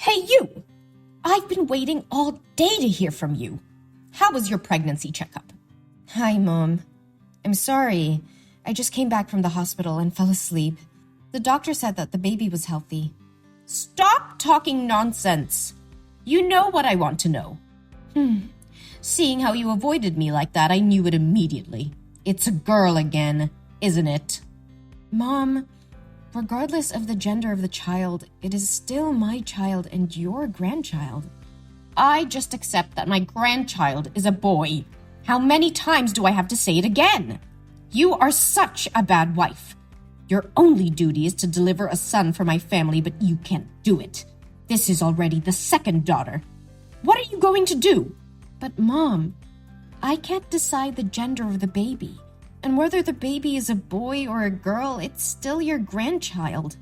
Hey, you! I've been waiting all day to hear from you. How was your pregnancy checkup? Hi, Mom. I'm sorry. I just came back from the hospital and fell asleep. The doctor said that the baby was healthy. Stop talking nonsense. You know what I want to know. Seeing how you avoided me like that, I knew it immediately. It's a girl again, isn't it? Mom, regardless of the gender of the child, it is still my child and your grandchild. I just accept that my grandchild is a boy. How many times do I have to say it again? You are such a bad wife. Your only duty is to deliver a son for my family, but you can't do it. This is already the second daughter. What are you going to do? But Mom, I can't decide the gender of the baby. And whether the baby is a boy or a girl, it's still your grandchild.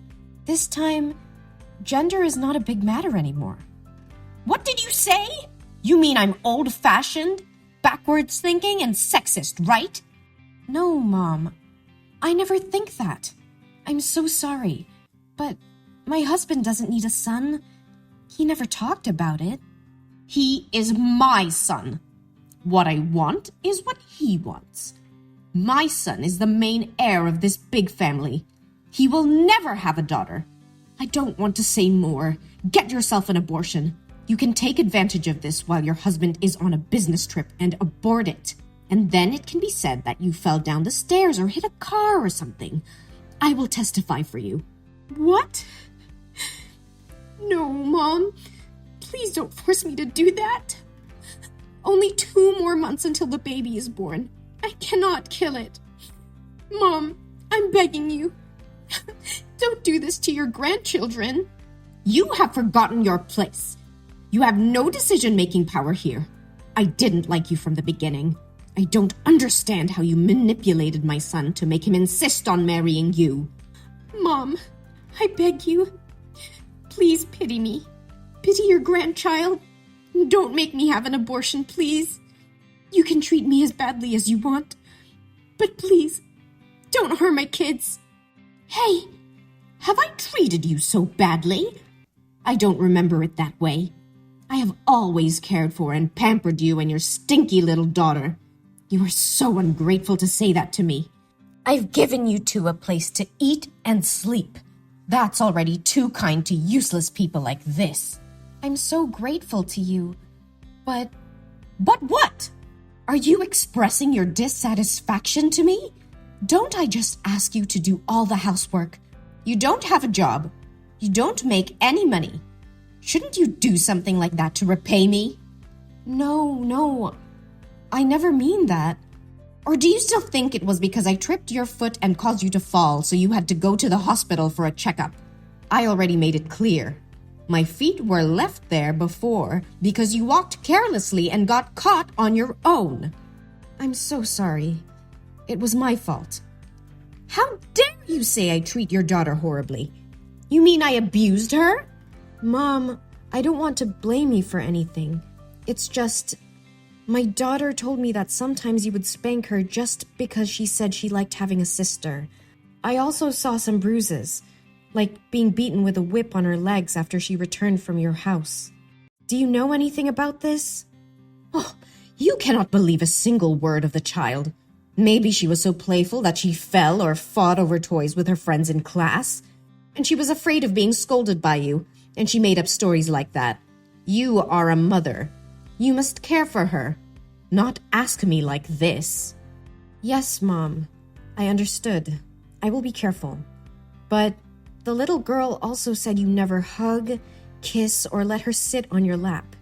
This time, gender is not a big matter anymore. What did you say? You mean I'm old-fashioned, backwards thinking, and sexist, right? No, Mom. I never think that. I'm so sorry. But my husband doesn't need a son. He never talked about it. He is my son. What I want is what he wants. My son is the main heir of this big family. He will never have a daughter. I don't want to say more. Get yourself an abortion. You can take advantage of this while your husband is on a business trip and abort it. And then it can be said that you fell down the stairs or hit a car or something. I will testify for you. What? No, Mom. Please don't force me to do that. Only 2 more months until the baby is born. I cannot kill it. Mom, I'm begging you. Don't do this to your grandchildren. You have forgotten your place. You have no decision-making power here. I didn't like you from the beginning. I don't understand how you manipulated my son to make him insist on marrying you. Mom, I beg you. Please pity me. Pity your grandchild. Don't make me have an abortion, please. You can treat me as badly as you want. But please, don't harm my kids. Hey, have I treated you so badly? I don't remember it that way. I have always cared for and pampered you and your stinky little daughter. You are so ungrateful to say that to me. I've given you two a place to eat and sleep. That's already too kind to useless people like this. I'm so grateful to you, but... But what? Are you expressing your dissatisfaction to me? Don't I just ask you to do all the housework? You don't have a job. You don't make any money. Shouldn't you do something like that to repay me? No. I never mean that. Or do you still think it was because I tripped your foot and caused you to fall, so you had to go to the hospital for a checkup? I already made it clear. My feet were left there before because you walked carelessly and got caught on your own. I'm so sorry. It was my fault. How dare you say I treat your daughter horribly? You mean I abused her? Mom, I don't want to blame you for anything. It's just... My daughter told me that sometimes you would spank her just because she said she liked having a sister. I also saw some bruises, like being beaten with a whip on her legs after she returned from your house. Do you know anything about this? Oh, you cannot believe a single word of the child. Maybe she was so playful that she fell or fought over toys with her friends in class. And she was afraid of being scolded by you, and she made up stories like that. You are a mother. You must care for her, not ask me like this. Yes, Mom. I understood. I will be careful. But the little girl also said you never hug, kiss, or let her sit on your lap.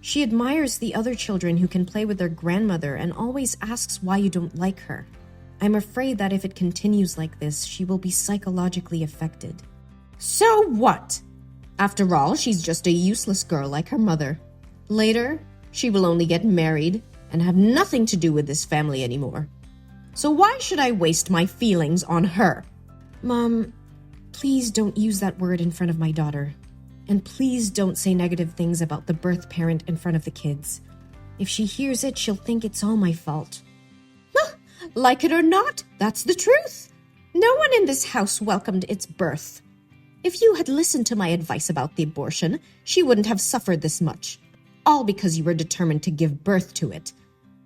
She admires the other children who can play with their grandmother and always asks why you don't like her. I'm afraid that if it continues like this, she will be psychologically affected. So what? After all, she's just a useless girl like her mother. Later, she will only get married and have nothing to do with this family anymore. So why should I waste my feelings on her? Mom, please don't use that word in front of my daughter. And please don't say negative things about the birth parent in front of the kids. If she hears it, she'll think it's all my fault. Like it or not, that's the truth. No one in this house welcomed its birth. If you had listened to my advice about the abortion, she wouldn't have suffered this much. All because you were determined to give birth to it.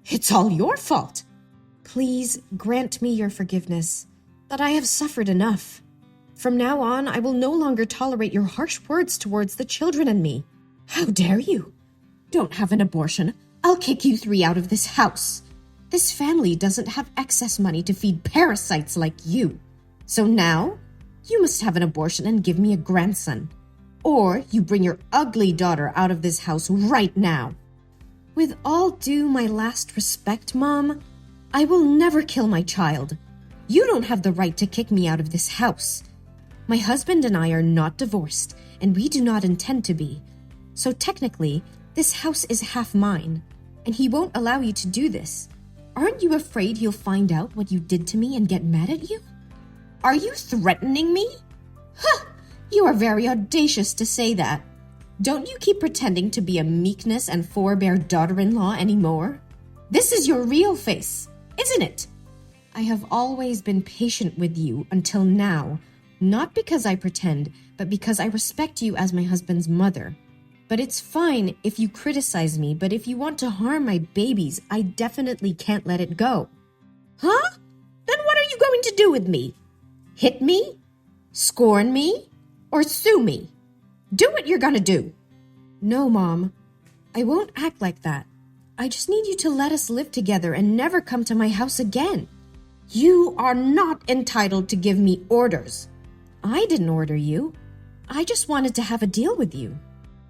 It's all your fault. Please grant me your forgiveness, that I have suffered enough. From now on, I will no longer tolerate your harsh words towards the children and me. How dare you? Don't have an abortion. I'll kick you three out of this house. This family doesn't have excess money to feed parasites like you. So now, you must have an abortion and give me a grandson. Or you bring your ugly daughter out of this house right now. With all due my last respect, Mom, I will never kill my child. You don't have the right to kick me out of this house. My husband and I are not divorced, and we do not intend to be. So technically, this house is half mine, and he won't allow you to do this. Aren't you afraid he'll find out what you did to me and get mad at you? Are you threatening me? Huh! You are very audacious to say that. Don't you keep pretending to be a meekness and forbear daughter-in-law anymore? This is your real face, isn't it? I have always been patient with you until now, not because I pretend, but because I respect you as my husband's mother. But it's fine if you criticize me, but if you want to harm my babies, I definitely can't let it go. Huh? Then what are you going to do with me? Hit me? Scorn me? Or sue me? Do what you're gonna do. No, Mom. I won't act like that. I just need you to let us live together and never come to my house again. You are not entitled to give me orders. I didn't order you. I just wanted to have a deal with you.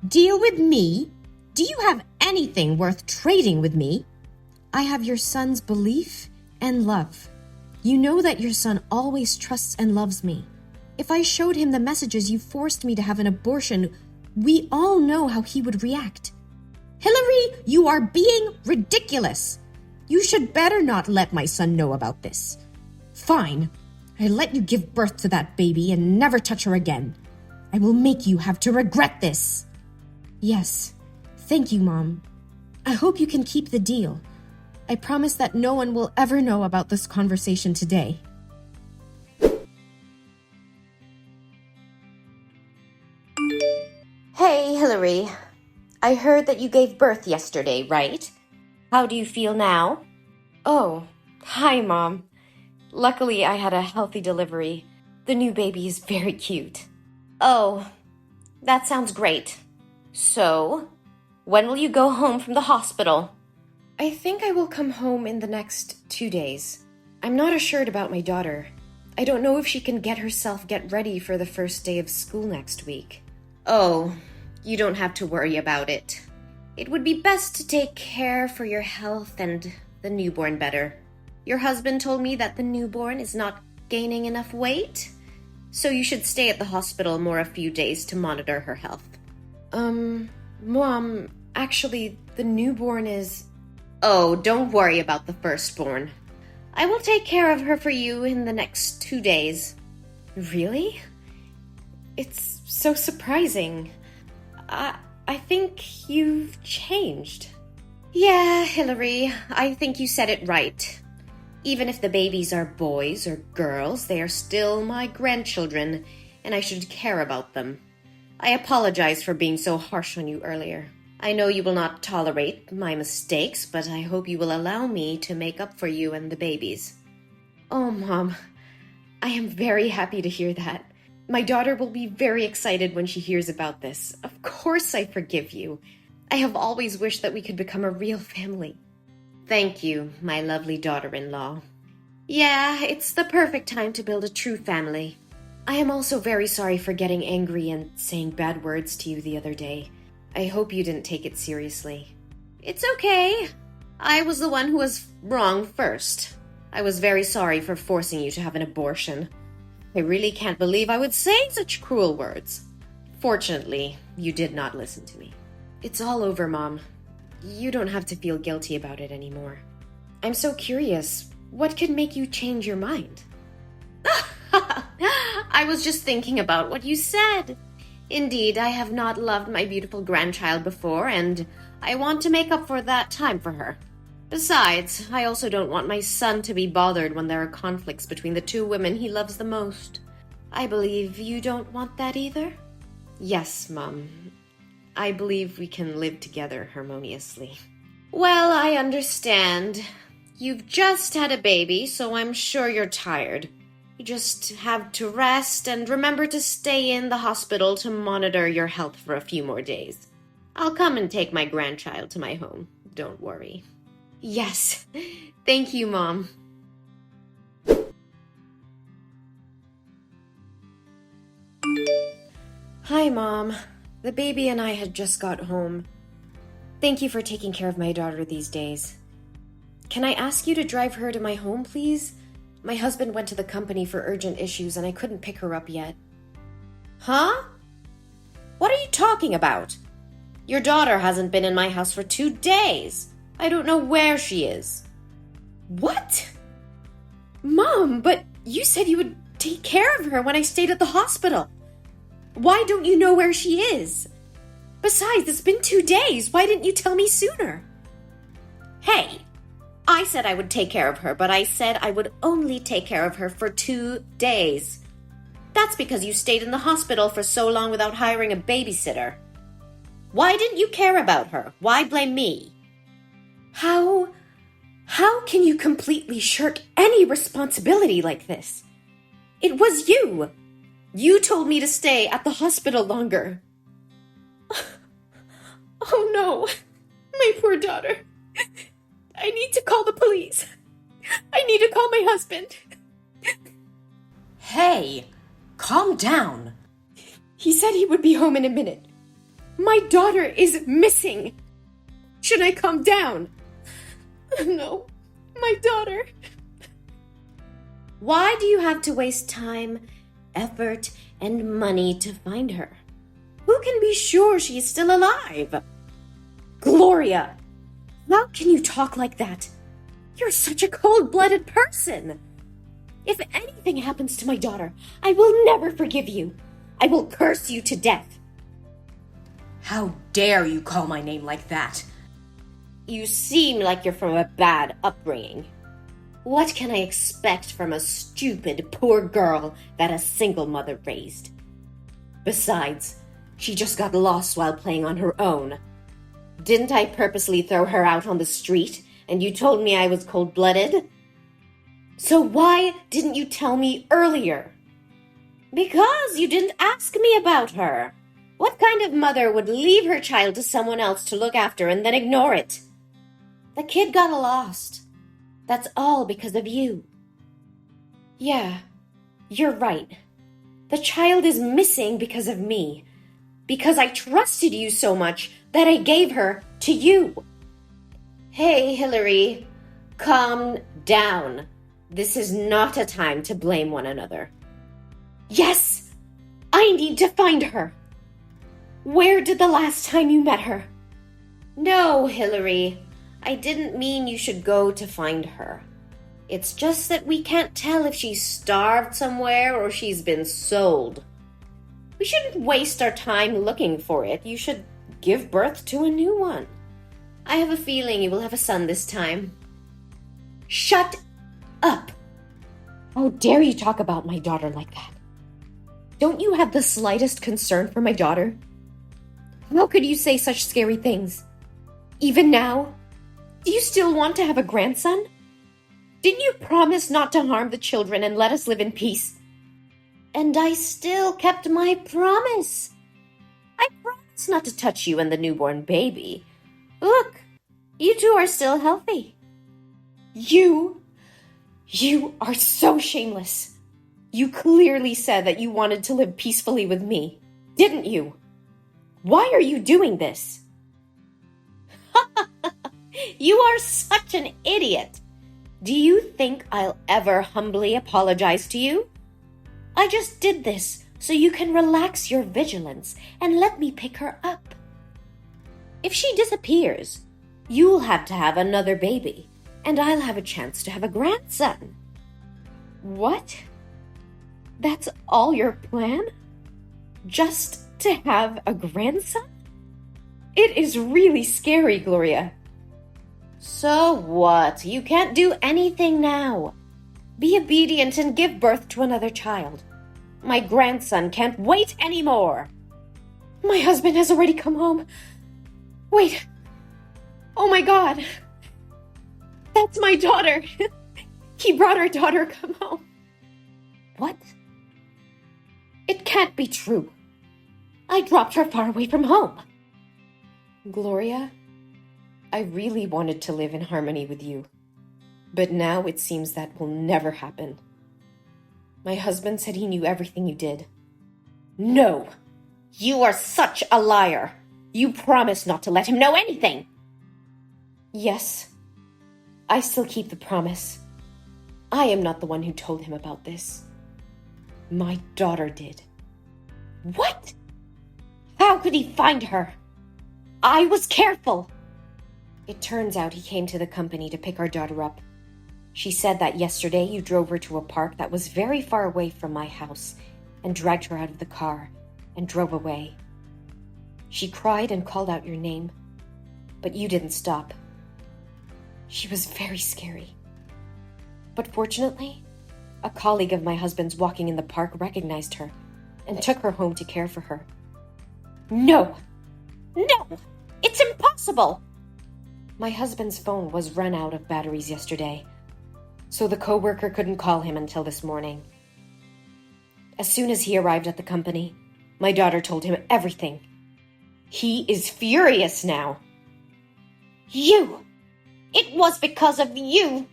Deal with me? Do you have anything worth trading with me? I have your son's belief and love. You know that your son always trusts and loves me. If I showed him the messages you forced me to have an abortion, we all know how he would react. Hillary, you are being ridiculous. You should better not let my son know about this. Fine, I let you give birth to that baby and never touch her again. I will make you have to regret this. Yes, thank you, Mom. I hope you can keep the deal. I promise that no one will ever know about this conversation today. Hey, Hillary. I heard that you gave birth yesterday, right? How do you feel now? Oh, hi, Mom. Luckily, I had a healthy delivery. The new baby is very cute. Oh, that sounds great. So, when will you go home from the hospital? I think I will come home in the next 2 days. I'm not assured about my daughter. I don't know if she can get ready for the first day of school next week. Oh, you don't have to worry about it. It would be best to take care for your health and the newborn better. Your husband told me that the newborn is not gaining enough weight, so you should stay at the hospital more a few days to monitor her health. Mom, actually, the newborn is... Oh, don't worry about the firstborn. I will take care of her for you in the next 2 days. Really? It's so surprising. I think you've changed. Yeah, Hillary, I think you said it right. Even if the babies are boys or girls, they are still my grandchildren, and I should care about them. I apologize for being so harsh on you earlier. I know you will not tolerate my mistakes, but I hope you will allow me to make up for you and the babies. Oh, Mom, I am very happy to hear that. My daughter will be very excited when she hears about this. Of course I forgive you. I have always wished that we could become a real family. Thank you, my lovely daughter-in-law. Yeah, it's the perfect time to build a true family. I am also very sorry for getting angry and saying bad words to you the other day. I hope you didn't take it seriously. It's okay. I was the one who was wrong first. I was very sorry for forcing you to have an abortion. I really can't believe I would say such cruel words. Fortunately, you did not listen to me. It's all over, Mom. You don't have to feel guilty about it anymore. I'm so curious. What could make you change your mind? I was just thinking about what you said. Indeed, I have not loved my beautiful grandchild before, and I want to make up for that time for her. Besides, I also don't want my son to be bothered when there are conflicts between the two women he loves the most. I believe you don't want that either? Yes, Mom. I believe we can live together harmoniously. Well, I understand. You've just had a baby, so I'm sure you're tired. You just have to rest and remember to stay in the hospital to monitor your health for a few more days. I'll come and take my grandchild to my home. Don't worry. Yes. Thank you, Mom. Hi, Mom. The baby and I had just got home. Thank you for taking care of my daughter these days. Can I ask you to drive her to my home, please? My husband went to the company for urgent issues and I couldn't pick her up yet. Huh? What are you talking about? Your daughter hasn't been in my house for 2 days. I don't know where she is. What? Mom, but you said you would take care of her when I stayed at the hospital. Why don't you know where she is? Besides, it's been 2 days. Why didn't you tell me sooner? Hey, I said I would take care of her, but I said I would only take care of her for 2 days. That's because you stayed in the hospital for so long without hiring a babysitter. Why didn't you care about her? Why blame me? How can you completely shirk any responsibility like this? It was you. You told me to stay at the hospital longer. Oh no, my poor daughter. I need to call the police. I need to call my husband. Hey, calm down. He said he would be home in a minute. My daughter is missing. Should I calm down? No, my daughter. Why do you have to waste time, effort, and money to find her? Who can be sure she is still alive? Gloria, how can you talk like that? You're such a cold-blooded person. If anything happens to my daughter, I will never forgive you. I will curse you to death. How dare you call my name like that? You seem like you're from a bad upbringing. What can I expect from a stupid, poor girl that a single mother raised? Besides, she just got lost while playing on her own. Didn't I purposely throw her out on the street, and you told me I was cold-blooded? So why didn't you tell me earlier? Because you didn't ask me about her. What kind of mother would leave her child to someone else to look after and then ignore it? The kid got lost. That's all because of you. Yeah, you're right. The child is missing because of me. Because I trusted you so much that I gave her to you. Hey, Hillary, calm down. This is not a time to blame one another. Yes, I need to find her. Where did the last time you met her? No, Hillary, I didn't mean you should go to find her. It's just that we can't tell if she's starved somewhere or she's been sold. We shouldn't waste our time looking for it. You should give birth to a new one. I have a feeling you will have a son this time. Shut up! How dare you talk about my daughter like that? Don't you have the slightest concern for my daughter? How could you say such scary things? Even now? Do you still want to have a grandson? Didn't you promise not to harm the children and let us live in peace? And I still kept my promise. I promised not to touch you and the newborn baby. Look, you two are still healthy. You are so shameless. You clearly said that you wanted to live peacefully with me, didn't you? Why are you doing this? You are such an idiot. Do you think I'll ever humbly apologize to you? I just did this so you can relax your vigilance and let me pick her up. If she disappears, you'll have to have another baby, and I'll have a chance to have a grandson. What? That's all your plan? Just to have a grandson? It is really scary, Gloria. So what? You can't do anything now. Be obedient and give birth to another child. My grandson can't wait anymore. My husband has already come home. Wait. Oh my God. That's my daughter. He brought our daughter come home. What? It can't be true. I dropped her far away from home. Gloria, I really wanted to live in harmony with you, but now it seems that will never happen. My husband said he knew everything you did. No! You are such a liar! You promised not to let him know anything! Yes, I still keep the promise. I am not the one who told him about this. My daughter did. What? How could he find her? I was careful. It turns out he came to the company to pick our daughter up. She said that yesterday you drove her to a park that was very far away from my house and dragged her out of the car and drove away. She cried and called out your name, but you didn't stop. She was very scary. But fortunately, a colleague of my husband's walking in the park recognized her and took her home to care for her. No! No! It's impossible! My husband's phone was run out of batteries yesterday, so the coworker couldn't call him until this morning. As soon as he arrived at the company, my daughter told him everything. He is furious now. You! It was because of you!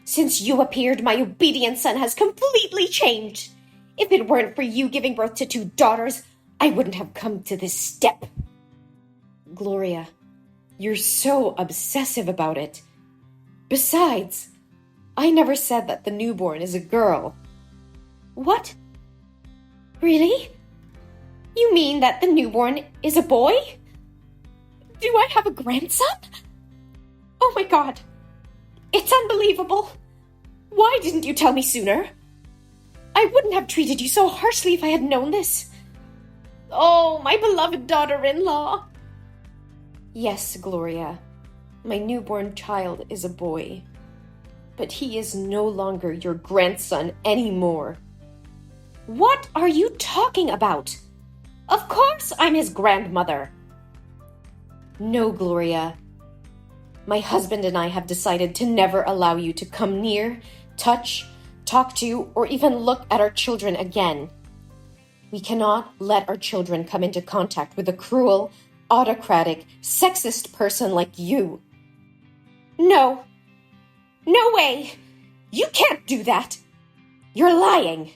Since you appeared, my obedient son has completely changed. If it weren't for you giving birth to 2 daughters, I wouldn't have come to this step. Gloria, you're so obsessive about it. Besides, I never said that the newborn is a girl. What? Really? You mean that the newborn is a boy? Do I have a grandson? Oh my God. It's unbelievable. Why didn't you tell me sooner? I wouldn't have treated you so harshly if I had known this. Oh, my beloved daughter-in-law. Yes, Gloria, my newborn child is a boy, but he is no longer your grandson anymore. What are you talking about? Of course I'm his grandmother. No, Gloria. My husband and I have decided to never allow you to come near, touch, talk to, or even look at our children again. We cannot let our children come into contact with a cruel, autocratic, sexist person like you. No. No way. You can't do that. You're lying.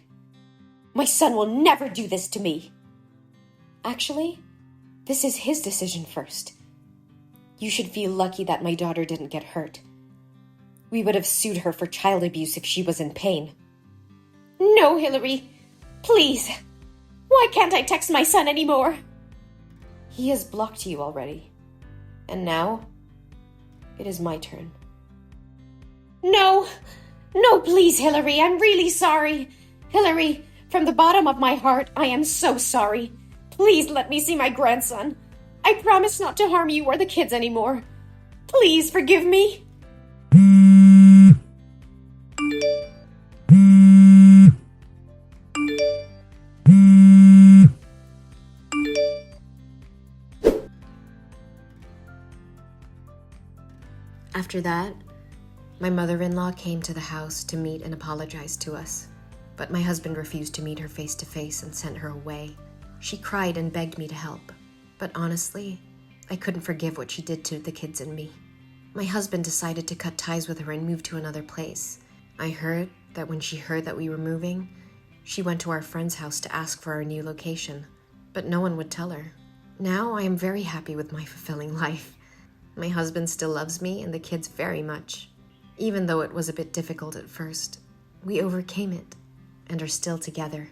My son will never do this to me. Actually, this is his decision first. You should feel lucky that my daughter didn't get hurt. We would have sued her for child abuse if she was in pain. No, Hillary. Please. Why can't I text my son anymore? He has blocked you already. And now, it is my turn. No. No, please, Hillary. I'm really sorry. Hillary, from the bottom of my heart, I am so sorry. Please let me see my grandson. I promise not to harm you or the kids anymore. Please forgive me. After that, my mother-in-law came to the house to meet and apologize to us, but my husband refused to meet her face to face and sent her away. She cried and begged me to help, but honestly, I couldn't forgive what she did to the kids and me. My husband decided to cut ties with her and move to another place. I heard that when she heard that we were moving, she went to our friend's house to ask for our new location, but no one would tell her. Now I am very happy with my fulfilling life. My husband still loves me and the kids very much. Even though it was a bit difficult at first, we overcame it and are still together.